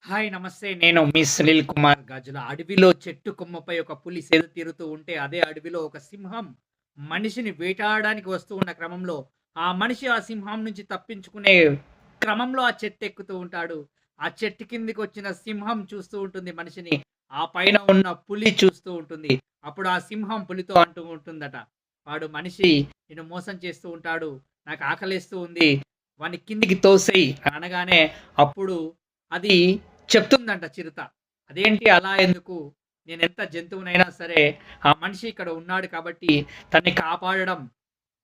Hi నమస్తే. నేను మీ సునీల్ కుమార్ గాజుల. అడవిలో చెట్టు కొమ్మపై ఒక పులి సేద తీరుతూ ఉంటే, అదే అడవిలో ఒక సింహం మనిషిని వేటాడడానికి వస్తూ ఉన్న క్రమంలో, ఆ మనిషి ఆ సింహం నుంచి తప్పించుకునే క్రమంలో ఆ చెట్టు ఎక్కుతూ ఉంటాడు. ఆ చెట్టు కిందకొచ్చిన సింహం చూస్తూ ఉంటుంది మనిషిని. ఆ పైన ఉన్న పులి చూస్తూ ఉంటుంది. అప్పుడు ఆ సింహం పులితో అంటూ ఉంటుందట, "వాడు మనిషి నిన్ను మోసం చేస్తూ ఉంటాడు. నాకు ఆకలేస్తూ ఉంది. వాడిని కిందికి తోసేయి" అని అనగానే అప్పుడు అది చెప్తుందంట చిరుత. అదేంటి అలా ఎందుకు? నేనెంత జంతువునైనా సరే, ఆ మనిషి ఇక్కడ ఉన్నాడు కాబట్టి తనని కాపాడడం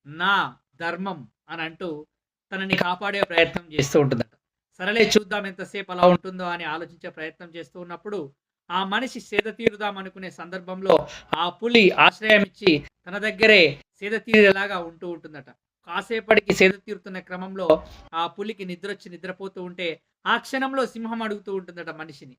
నా ధర్మం అనంటూ తనని కాపాడే ప్రయత్నం చేస్తూ ఉంటుందట. సరేలే చూద్దాం ఎంతసేపు అలా ఉంటుందో అని ఆలోచించే ప్రయత్నం చేస్తూ ఉన్నప్పుడు, ఆ మనిషి సేద తీరుదాం అనుకునే సందర్భంలో ఆ పులి ఆశ్రయం ఇచ్చి తన దగ్గరే సేద తీరేలాగా ఉంటూ ఉంటుందట. కాసేపటికి సేద తీరుతున్న క్రమంలో ఆ పులికి నిద్రొచ్చి నిద్రపోతూ ఉంటే, ఆ క్షణంలో సింహం అడుగుతూ ఉంటుందట మనిషిని,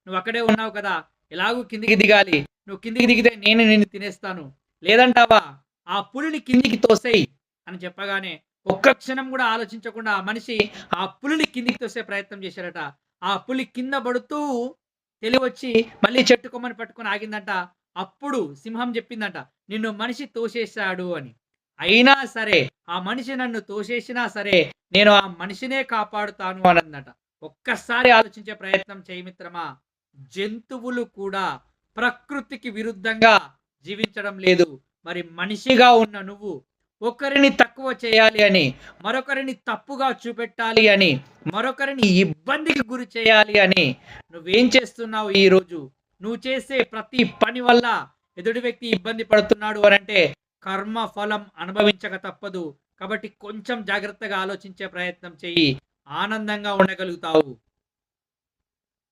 "నువ్వక్కడే ఉన్నావు కదా! ఎలాగూ కిందికి దిగాలి. నువ్వు కిందికి దిగితే నేను నిన్ను తినేస్తాను. లేదంటావా? ఆ పులిని కిందికి తోసేయి" అని చెప్పగానే ఒక్క క్షణం గూడా ఆలోచించకుండా ఆ మనిషి ఆ పులిని కిందికి తోసే ప్రయత్నం చేశాడట. ఆ పులి కింద పడుతూ తెలివొచ్చి మళ్ళీ చెట్టు కొమ్మని పట్టుకొని ఆగిందంట. అప్పుడు సింహం జెప్పిందంట, "నిన్ను మనిషి తోసేసాడు" అని. అయినా సరే, ఆ మనిషి నన్ను తోసేసినా సరే, నేను ఆ మనిషినే కాపాడుతాను అనందట. ఒక్కసారి ఆలోచించే ప్రయత్నం చెయ్యి మిత్రమా. జంతువులు కూడా ప్రకృతికి విరుద్ధంగా జీవించడం లేదు. మరి మనిషిగా ఉన్న నువ్వు ఒకరిని తక్కువ చేయాలి అని, మరొకరిని తప్పుగా చూపెట్టాలి అని, మరొకరిని ఇబ్బందికి గురి చేయాలి అని నువ్వేం చేస్తున్నావు ఈరోజు? నువ్వు చేసే ప్రతి పని వల్ల ఎదుటి వ్యక్తి ఇబ్బంది పడుతున్నాడు అనంటే కర్మ ఫలం అనుభవించక తప్పదు. కాబట్టి కొంచెం జాగ్రత్తగా ఆలోచించే ప్రయత్నం చెయ్యి. ఆనందంగా ఉండగలుగుతావు.